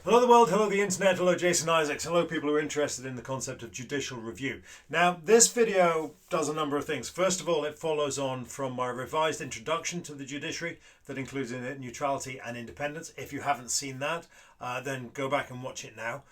Hello the world, hello the internet, hello Jason Isaacs, hello people who are interested in the concept of judicial review. Now this video does a number of things. First of all, it follows on from my revised introduction to the judiciary that includes in it neutrality and independence. If you haven't seen that, then go back and watch it now.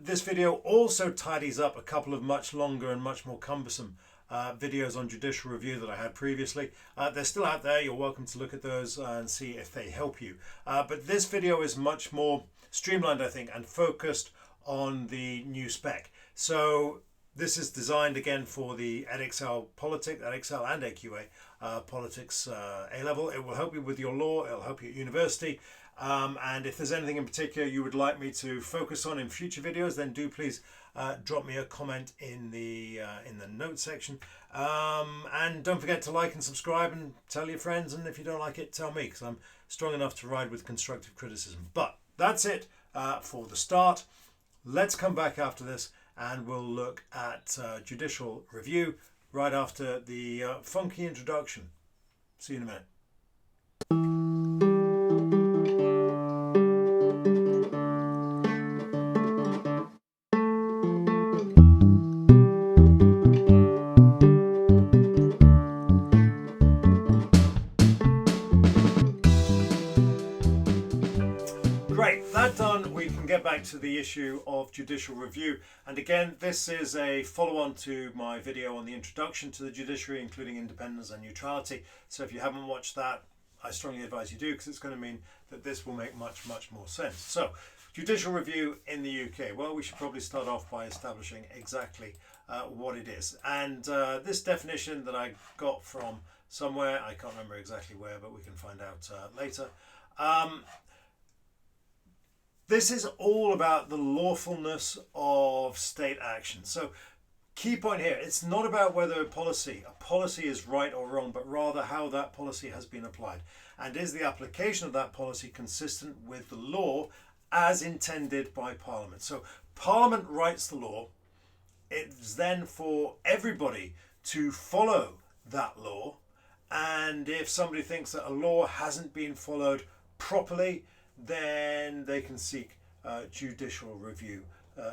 This video also tidies up a couple of much longer and much more cumbersome videos on judicial review that I had previously. They're still out there. You're welcome to look at those and see if they help you. But this video is much more streamlined, I think, and focused on the new spec. So this is designed again for the Edexcel Politics, Edexcel and AQA Politics A-level. It will help you with your law. It'll help you at university. And if there's anything in particular you would like me to focus on in future videos, then do please drop me a comment in the notes section. And don't forget to like and subscribe and tell your friends. And if you don't like it, tell me, because I'm strong enough to ride with constructive criticism. But that's it for the start. Let's come back after this and we'll look at judicial review right after the funky introduction. See you in a minute. Great, that done, we can get back to the issue of judicial review. And again, this is a follow-on to my video on the introduction to the judiciary, including independence and neutrality. So if you haven't watched that, I strongly advise you do, because it's going to mean that this will make much more sense. So, judicial review in the UK. Well, we should probably start off by establishing exactly what it is. And this definition that I got from somewhere, I can't remember exactly where, but we can find out later. This is all about the lawfulness of state action. So key point here, it's not about whether a policy is right or wrong, but rather how that policy has been applied. And is the application of that policy consistent with the law as intended by Parliament? So Parliament writes the law. It's then for everybody to follow that law. And if somebody thinks that a law hasn't been followed properly, then they can seek judicial review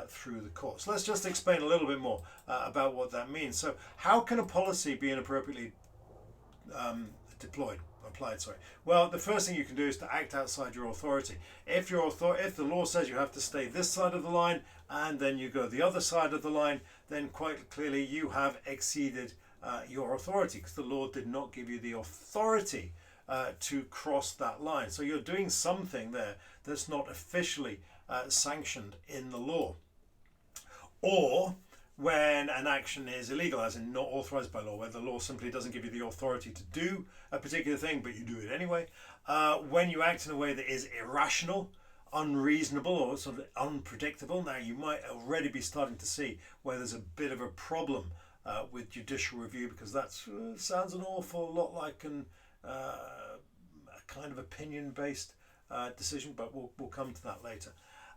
through the courts. Let's just explain a little bit more about what that means. So how can a policy be inappropriately applied? Well, the first thing you can do is to act outside your authority. If the law says you have to stay this side of the line and then you go the other side of the line, then quite clearly you have exceeded your authority, because the law did not give you the authority to cross that line. So you're doing something there that's not officially sanctioned in the law. Or when an action is illegal, as in not authorized by law, where the law simply doesn't give you the authority to do a particular thing, but you do it anyway. When you act in a way that is irrational, unreasonable, or sort of unpredictable. Now you might already be starting to see where there's a bit of a problem with judicial review, because that sounds an awful lot like a kind of opinion-based decision, but we'll come to that later.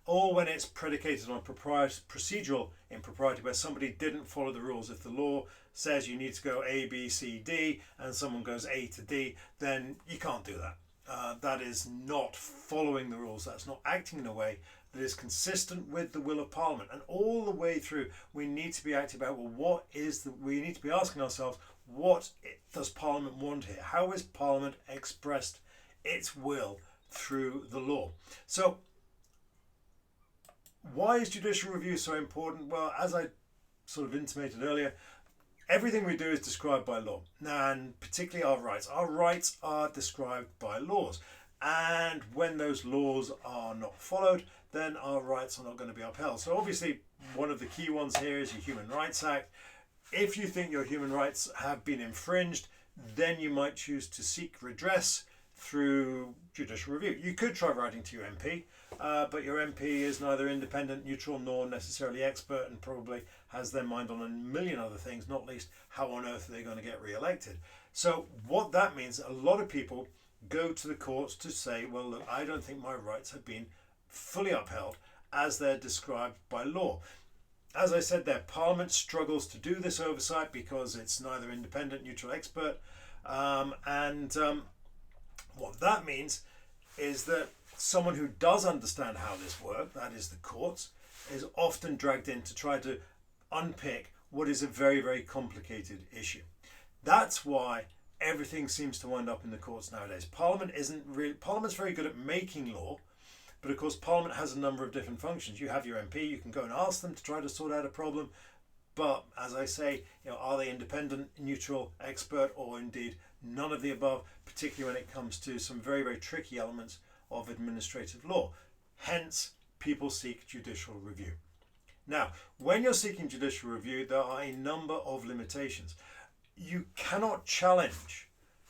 Or when it's predicated on procedural impropriety, where somebody didn't follow the rules. If the law says you need to go A, B, C, D, and someone goes A to D, then you can't do that. That is not following the rules. That's not acting in a way that is consistent with the will of Parliament. And all the way through, we need to be acting about, well, we need to be asking ourselves, what does Parliament want here? How has Parliament expressed its will through the law? So why is judicial review so important? Well, as I sort of intimated earlier, everything we do is described by law, and particularly our rights. Our rights are described by laws. And when those laws are not followed, then our rights are not going to be upheld. So obviously, one of the key ones here is your Human Rights Act. If you think your human rights have been infringed, then you might choose to seek redress through judicial review. You could try writing to your MP, but your MP is neither independent, neutral, nor necessarily expert, and probably has their mind on a million other things, not least how on earth are they going to get re-elected. So what that means, a lot of people go to the courts to say, well, look, I don't think my rights have been fully upheld as they're described by law. As I said there, Parliament struggles to do this oversight because it's neither independent, neutral, expert. What that means is that someone who does understand how this works, that is the courts, is often dragged in to try to unpick what is a very, very complicated issue. That's why everything seems to wind up in the courts nowadays. Parliament's very good at making law, but of course Parliament has a number of different functions. You have your MP, you can go and ask them to try to sort out a problem, but as I say, are they independent, neutral, expert, or indeed none of the above, particularly when it comes to some very, very tricky elements of administrative law. Hence, people seek judicial review. Now, when you're seeking judicial review, there are a number of limitations. You cannot challenge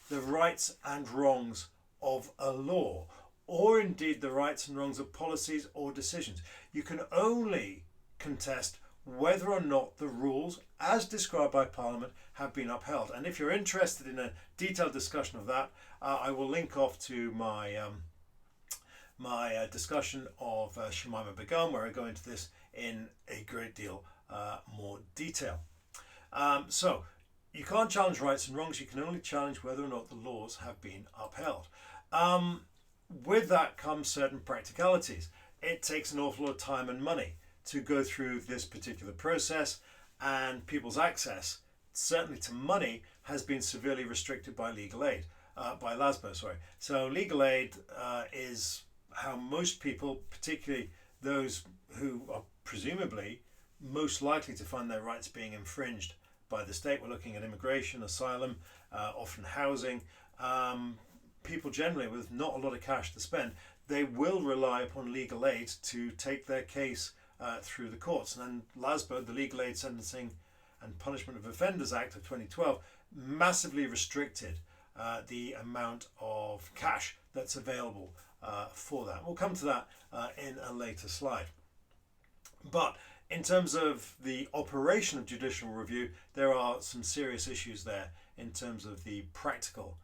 the rights and wrongs of a law, or indeed the rights and wrongs of policies or decisions. You can only contest whether or not the rules, as described by Parliament, have been upheld. And if you're interested in a detailed discussion of that, I will link off to my discussion of Jemima Begum, where I go into this in a great deal more detail. So you can't challenge rights and wrongs, you can only challenge whether or not the laws have been upheld. With that comes certain practicalities. It takes an awful lot of time and money to go through this particular process, and people's access, certainly to money, has been severely restricted by legal aid, by LASBO, sorry. So legal aid is how most people, particularly those who are presumably most likely to find their rights being infringed by the state. We're looking at immigration, asylum, often housing. People generally with not a lot of cash to spend, they will rely upon legal aid to take their case through the courts. And LASBO, the Legal Aid Sentencing and Punishment of Offenders Act of 2012, massively restricted the amount of cash that's available for that. We'll come to that in a later slide. But in terms of the operation of judicial review, there are some serious issues there in terms of the practical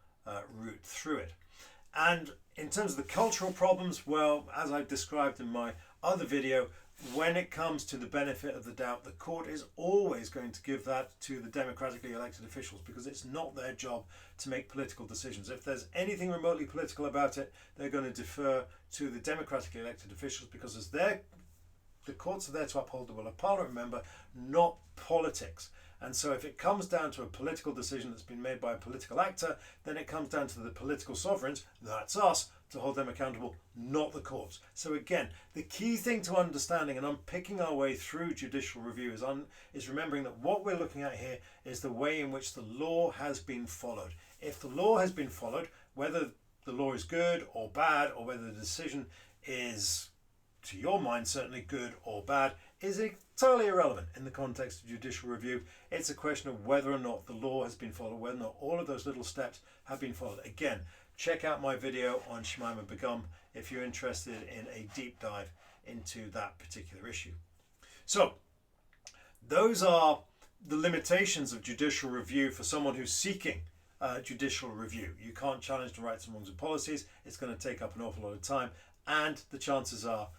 route through it. And in terms of the cultural problems, well, as I described in my other video, when it comes to the benefit of the doubt, the court is always going to give that to the democratically elected officials, because it's not their job to make political decisions. If there's anything remotely political about it, they're going to defer to the democratically elected officials, because the courts are there to uphold the will of Parliament, remember, not politics. And so if it comes down to a political decision that's been made by a political actor, then it comes down to the political sovereigns, that's us, to hold them accountable, not the courts. So again, the key thing to understanding and unpicking our way through judicial review is remembering that what we're looking at here is the way in which the law has been followed. If the law has been followed, whether the law is good or bad, or whether the decision is, to your mind, certainly good or bad, is entirely irrelevant in the context of judicial review. It's a question of whether or not the law has been followed, whether or not all of those little steps have been followed. Again, check out my video on Jemima Begum if you're interested in a deep dive into that particular issue. So, those are the limitations of judicial review for someone who's seeking judicial review. You can't challenge the rights and wrongs of policies. It's going to take up an awful lot of time, and the chances are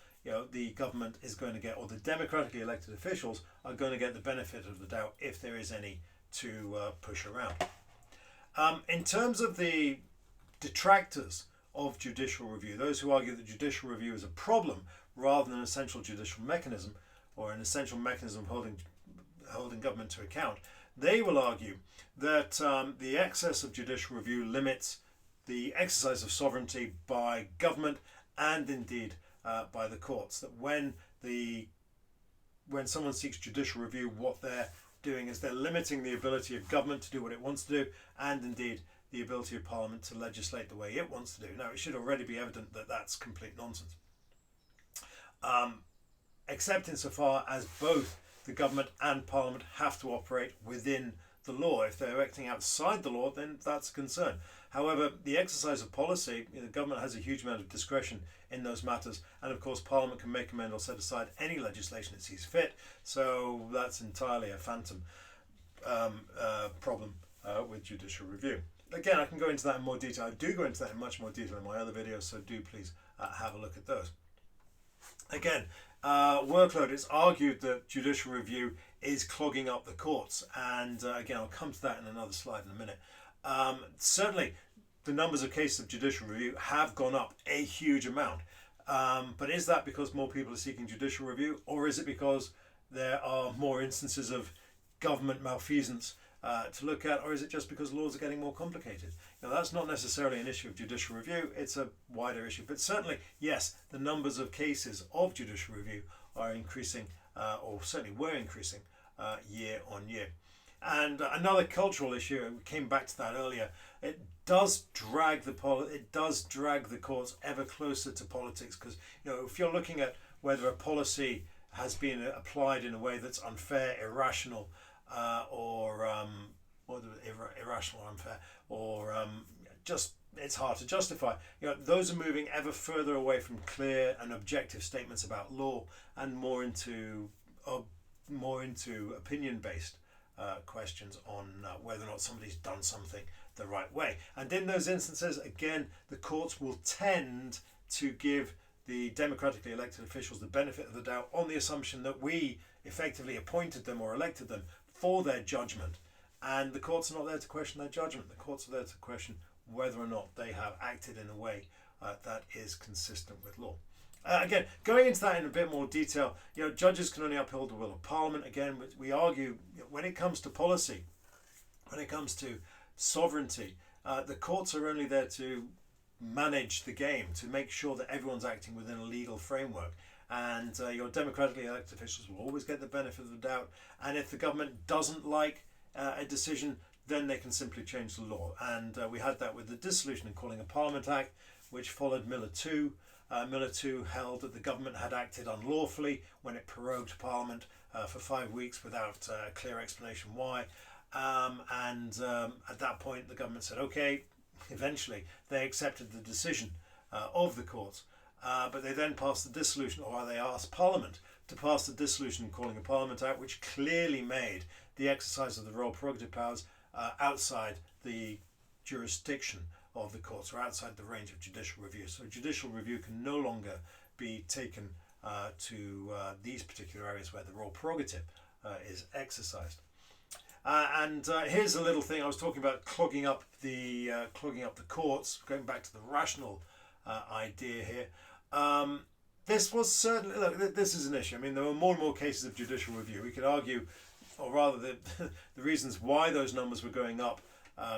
the government is going to get, or the democratically elected officials are going to get the benefit of the doubt, if there is any, to push around. In terms of the detractors of judicial review, those who argue that judicial review is a problem rather than an essential judicial mechanism, or an essential mechanism of holding government to account, they will argue that the excess of judicial review limits the exercise of sovereignty by government and indeed by the courts. That when someone seeks judicial review, what they're doing is they're limiting the ability of government to do what it wants to do, and indeed the ability of Parliament to legislate the way it wants to do. Now, it should already be evident that that's complete nonsense, except insofar as both the government and Parliament have to operate within the law. If they're acting outside the law, then that's a concern. However, the exercise of policy, the government has a huge amount of discretion in those matters, and of course Parliament can make amend or set aside any legislation it sees fit, so that's entirely a phantom problem with judicial review. Again, I can go into that in more detail. I do go into that in much more detail in my other videos, so do please have a look at those. Again, workload. It's argued that judicial review is clogging up the courts, and again, I'll come to that in another slide in a minute. Certainly, the numbers of cases of judicial review have gone up a huge amount. But is that because more people are seeking judicial review, or is it because there are more instances of government malfeasance to look at, or is it just because laws are getting more complicated? Now, that's not necessarily an issue of judicial review, it's a wider issue. But certainly, yes, the numbers of cases of judicial review are increasing, or certainly were increasing year on year. And another cultural issue, and we came back to that earlier, it does drag the courts ever closer to politics, because if you're looking at whether a policy has been applied in a way that's unfair, irrational, or irrational, unfair, or just it's hard to justify. Those are moving ever further away from clear and objective statements about law and more into opinion-based questions on whether or not somebody's done something the right way. And in those instances, again, the courts will tend to give the democratically elected officials the benefit of the doubt on the assumption that we effectively appointed them or elected them for their judgment. And the courts are not there to question their judgment. The courts are there to question whether or not they have acted in a way that is consistent with law. Again, going into that in a bit more detail, judges can only uphold the will of Parliament. Again, we argue when it comes to policy, when it comes to sovereignty, the courts are only there to manage the game, to make sure that everyone's acting within a legal framework. And your democratically elected officials will always get the benefit of the doubt. And if the government doesn't like a decision, then they can simply change the law. And we had that with the Dissolution and Calling a Parliament Act, which followed Miller 2. Miller 2 held that the government had acted unlawfully when it prorogued Parliament for 5 weeks without a clear explanation why. At that point, the government said, okay, eventually they accepted the decision of the courts. But they then passed the Dissolution, or they asked Parliament to pass the Dissolution and Calling a Parliament Act, which clearly made the exercise of the royal prerogative powers outside the jurisdiction of the courts, or outside the range of judicial review. So judicial review can no longer be taken to these particular areas where the royal prerogative is exercised. Here's a little thing I was talking about: clogging up the courts. Going back to the rational idea here. This was certainly, look, this is an issue. I mean, there were more and more cases of judicial review. We could argue, or rather, the reasons why those numbers were going up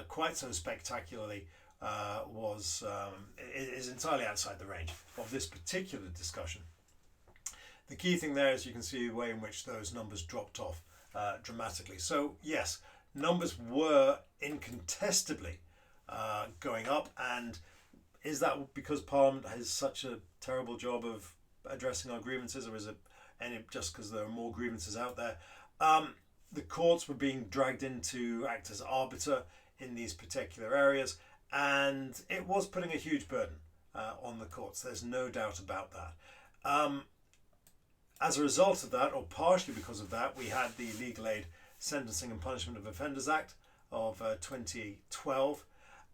quite so spectacularly is entirely outside the range of this particular discussion. The key thing there is you can see the way in which those numbers dropped off dramatically. So yes, numbers were incontestably going up, and is that because Parliament has such a terrible job of addressing our grievances, or is it just because there are more grievances out there? The courts were being dragged in to act as arbiter in these particular areas, and it was putting a huge burden on the courts. There's no doubt about that. As a result of that, or partially because of that, we had the Legal Aid Sentencing and Punishment of Offenders Act of 2012,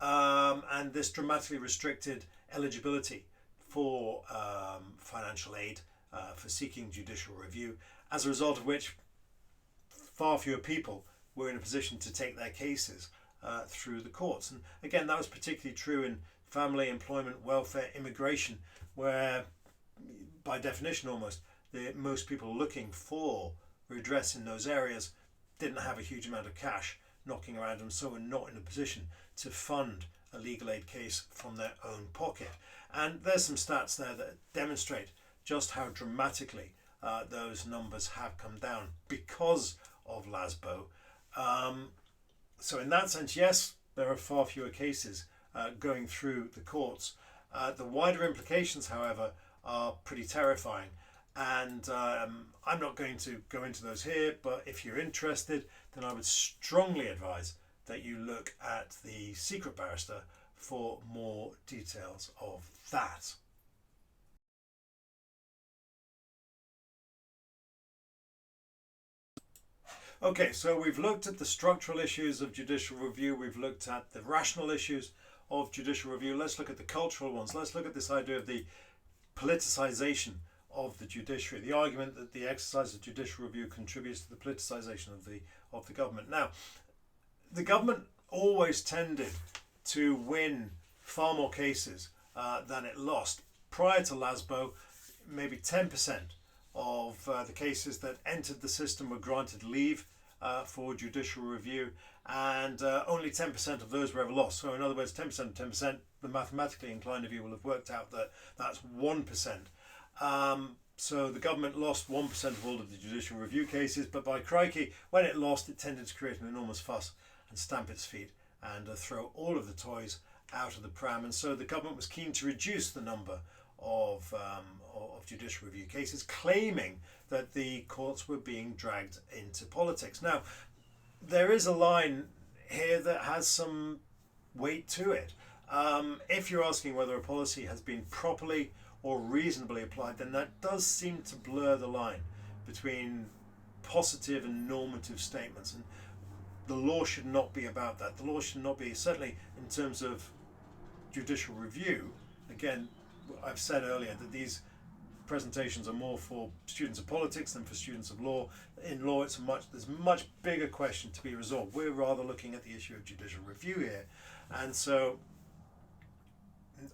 and this dramatically restricted eligibility for financial aid for seeking judicial review, as a result of which far fewer people were in a position to take their cases through the courts. And again, that was particularly true in family, employment, welfare, immigration, where by definition almost most people looking for redress in those areas didn't have a huge amount of cash knocking around them, so were not in a position to fund a legal aid case from their own pocket. And there's some stats there that demonstrate just how dramatically those numbers have come down because of LASBO. So in that sense, yes, there are far fewer cases going through the courts. The wider implications, however, are pretty terrifying. And I'm not going to go into those here, but if you're interested, then I would strongly advise that you look at The Secret Barrister for more details of that. Okay, so we've looked at the structural issues of judicial review. We've looked at the rational issues of judicial review. Let's look at the cultural ones. Let's look at this idea of the politicization of the judiciary, the argument that the exercise of judicial review contributes to the politicization of the government. Now, the government always tended to win far more cases than it lost. Prior to LASBO, maybe 10% of the cases that entered the system were granted leave for judicial review, and only 10% of those were ever lost. So in other words, 10% of 10%, the mathematically inclined of you will have worked out that that's 1%. So the government lost 1% of all of the judicial review cases, but by crikey, when it lost, it tended to create an enormous fuss and stamp its feet and throw all of the toys out of the pram. And so the government was keen to reduce the number of judicial review cases, claiming that the courts were being dragged into politics. Now, there is a line here that has some weight to it. If you're asking whether a policy has been properly or reasonably applied, then that does seem to blur the line between positive and normative statements. And the law should not be about that. The law should not be, certainly in terms of judicial review. Again, I've said earlier that these presentations are more for students of politics than for students of law. In law, there's a much bigger question to be resolved. We're rather looking at the issue of judicial review here. And so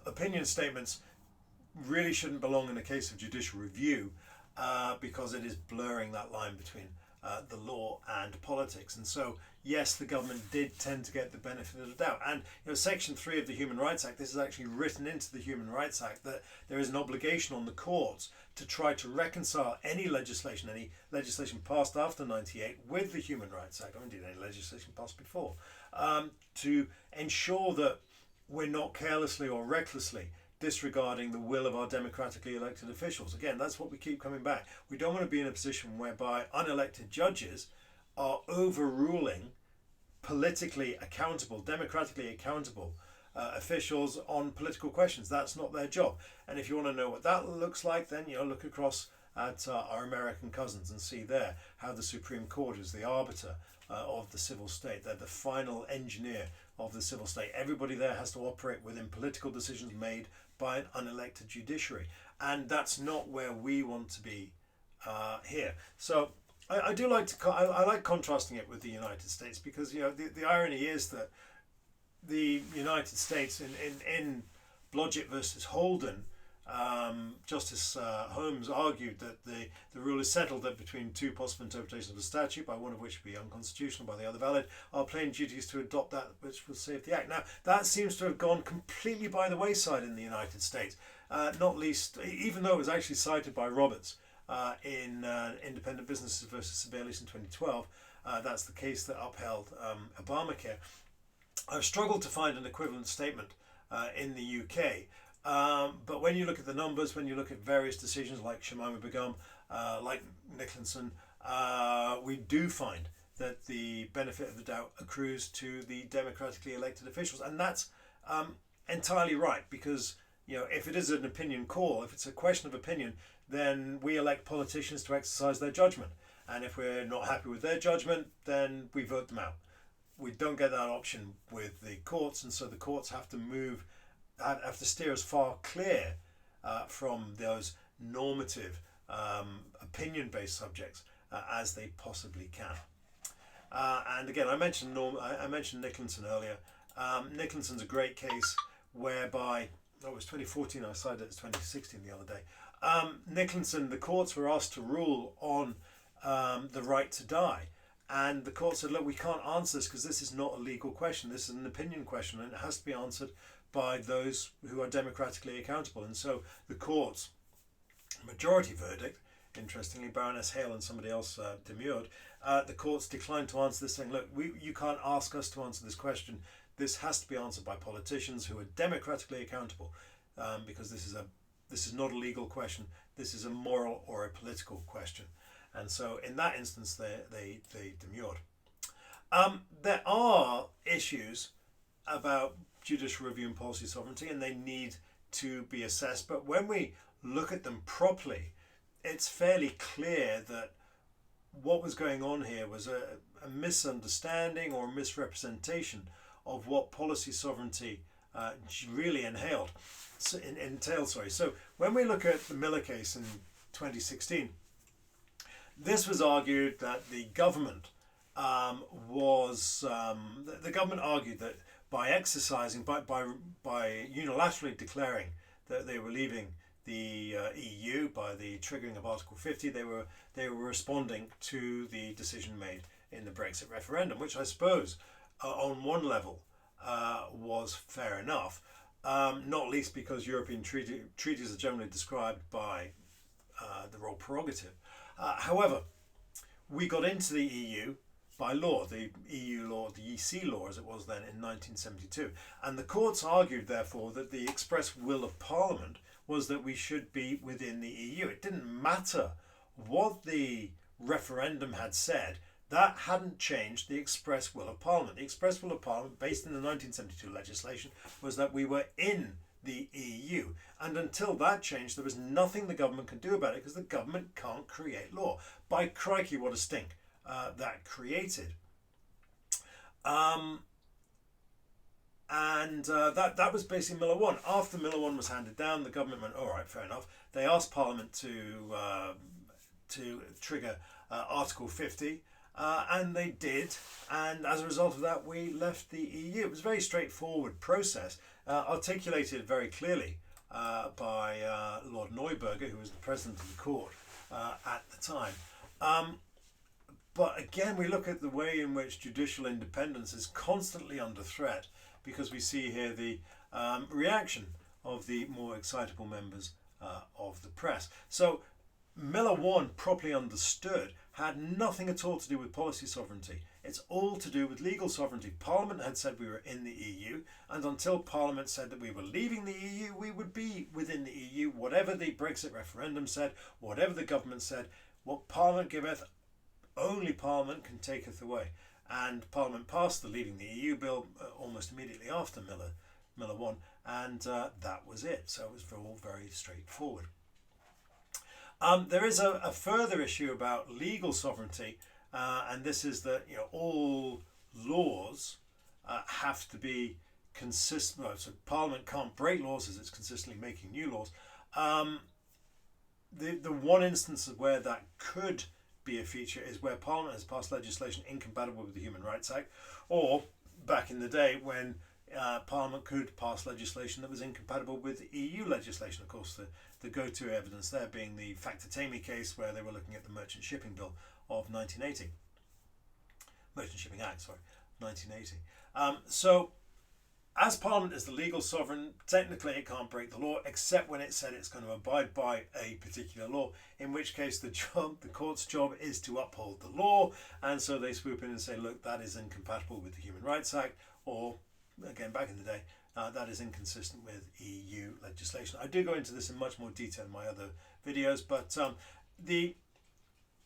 opinion statements really shouldn't belong in a case of judicial review because it is blurring that line between the law and politics. And so, yes, the government did tend to get the benefit of the doubt. And Section 3 of the Human Rights Act, this is actually written into the Human Rights Act, that there is an obligation on the courts to try to reconcile any legislation passed after 98 with the Human Rights Act, or indeed any legislation passed before, to ensure that we're not carelessly or recklessly disregarding the will of our democratically elected officials. Again, that's what we keep coming back. We don't want to be in a position whereby unelected judges are overruling politically accountable, democratically accountable officials on political questions. That's not their job. And if you want to know what that looks like, then look across at our American cousins and see there how the Supreme Court is the arbiter of the civil state. They're the final engineer of the civil state. Everybody there has to operate within political decisions made by an unelected judiciary, and that's not where we want to be here. So I do like to I like contrasting it with the United States, because the irony is that the United States in Blodgett versus Holden, Justice Holmes argued that the rule is settled that between two possible interpretations of a statute, by one of which would be unconstitutional, by the other valid, our plain duty is to adopt that which will save the act. Now, that seems to have gone completely by the wayside in the United States, not least, even though it was actually cited by Roberts in Independent Businesses versus Sebelius in 2012. That's the case that upheld Obamacare. I've struggled to find an equivalent statement in the UK. But when you look at the numbers, when you look at various decisions like Shamima Begum, like Nicholson, we do find that the benefit of the doubt accrues to the democratically elected officials. And that's entirely right, because if it is an opinion call, if it's a question of opinion, then we elect politicians to exercise their judgment. And if we're not happy with their judgment, then we vote them out. We don't get that option with the courts, and so the courts have to steer us far clear from those normative, opinion-based subjects as they possibly can. And again, I mentioned Nicholson earlier. Nicholson's a great case whereby, it was 2014, I cited it as 2016 the other day. Nicholson, the courts were asked to rule on the right to die. And the court said, look, we can't answer this because this is not a legal question. This is an opinion question, and it has to be answered by those who are democratically accountable. And so the court's majority verdict, interestingly, Baroness Hale and somebody else demurred, the courts declined to answer this, saying, look, you can't ask us to answer this question. This has to be answered by politicians who are democratically accountable, because this is not a legal question. This is a moral or a political question. And so in that instance, they demurred. There are issues about judicial review and policy sovereignty, and they need to be assessed. But when we look at them properly, it's fairly clear that what was going on here was a misunderstanding or misrepresentation of what policy sovereignty really entailed. So when we look at the Miller case in 2016, this was argued that the government argued that by exercising, by unilaterally declaring that they were leaving the EU by the triggering of Article 50, they were responding to the decision made in the Brexit referendum, which I suppose on one level was fair enough, not least because European treaties are generally described by the royal prerogative. However, we got into the EU by law, the EU law, the EC law as it was then in 1972. And the courts argued, therefore, that the express will of Parliament was that we should be within the EU. It didn't matter what the referendum had said. That hadn't changed the express will of Parliament. The express will of Parliament, based in the 1972 legislation, was that we were in the EU. And until that changed, there was nothing the government could do about it, because the government can't create law. By crikey, what a stink that created. That was basically Miller 1. After Miller 1 was handed down, the government went, all right, fair enough. They asked Parliament to trigger Article 50, and they did. And as a result of that, we left the EU. It was a very straightforward process, articulated very clearly by Lord Neuberger, who was the president of the court at the time. But again, we look at the way in which judicial independence is constantly under threat, because we see here the reaction of the more excitable members of the press. So Miller 1, properly understood, had nothing at all to do with policy sovereignty. It's all to do with legal sovereignty. Parliament had said we were in the EU, and until Parliament said that we were leaving the EU, we would be within the EU. Whatever the Brexit referendum said, whatever the government said, what Parliament giveth, only Parliament can taketh away. And Parliament passed the Leaving the EU bill almost immediately after Miller 1, and that was it. So it was all very straightforward. There is a further issue about legal sovereignty, and this is that all laws have to be consistent. So Parliament can't break laws as it's consistently making new laws. The one instance of where that could be a feature is where Parliament has passed legislation incompatible with the Human Rights Act, or back in the day when Parliament could pass legislation that was incompatible with EU legislation. Of course, the go-to evidence there being the Factatemi case, where they were looking at the Merchant Shipping Bill of 1980. Merchant Shipping Act, sorry, 1980. So, as Parliament is the legal sovereign, technically it can't break the law, except when it said it's going to abide by a particular law, in which case the court's job is to uphold the law, and so they swoop in and say, look, that is incompatible with the Human Rights Act, or, again, back in the day, that is inconsistent with EU legislation. I do go into this in much more detail in my other videos, but the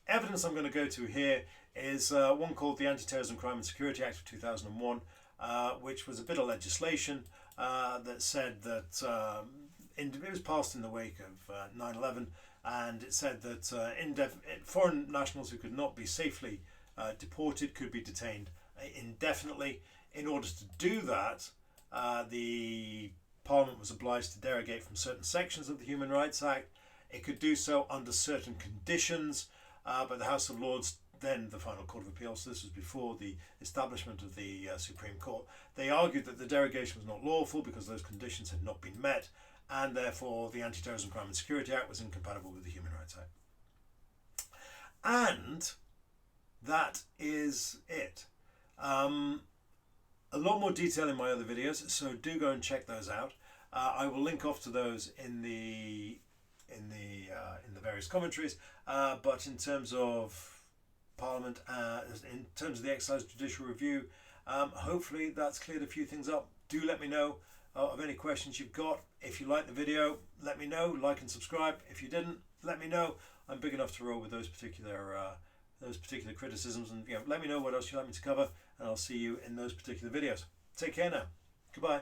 evidence I'm going to go to here is one called the Anti-Terrorism, Crime and Security Act of 2001, which was a bit of legislation that said that it was passed in the wake of 9/11, and it said that foreign nationals who could not be safely deported could be detained indefinitely. In order to do that, the Parliament was obliged to derogate from certain sections of the Human Rights Act. It could do so under certain conditions, but the House of Lords, then the final Court of Appeal, so this was before the establishment of the Supreme Court, they argued that the derogation was not lawful because those conditions had not been met, and therefore the Anti-Terrorism, Crime and Security Act was incompatible with the Human Rights Act. And that is it. A lot more detail in my other videos, so do go and check those out. I will link off to those in the various commentaries. But in terms of Parliament, in terms of the exercise judicial review, hopefully that's cleared a few things up. Do let me know of any questions you've got. If you like the video, let me know. Like and subscribe. If you didn't, let me know. I'm big enough to roll with those particular criticisms, and let me know what else you'd like me to cover, and I'll see you in those particular videos. Take care now. Goodbye.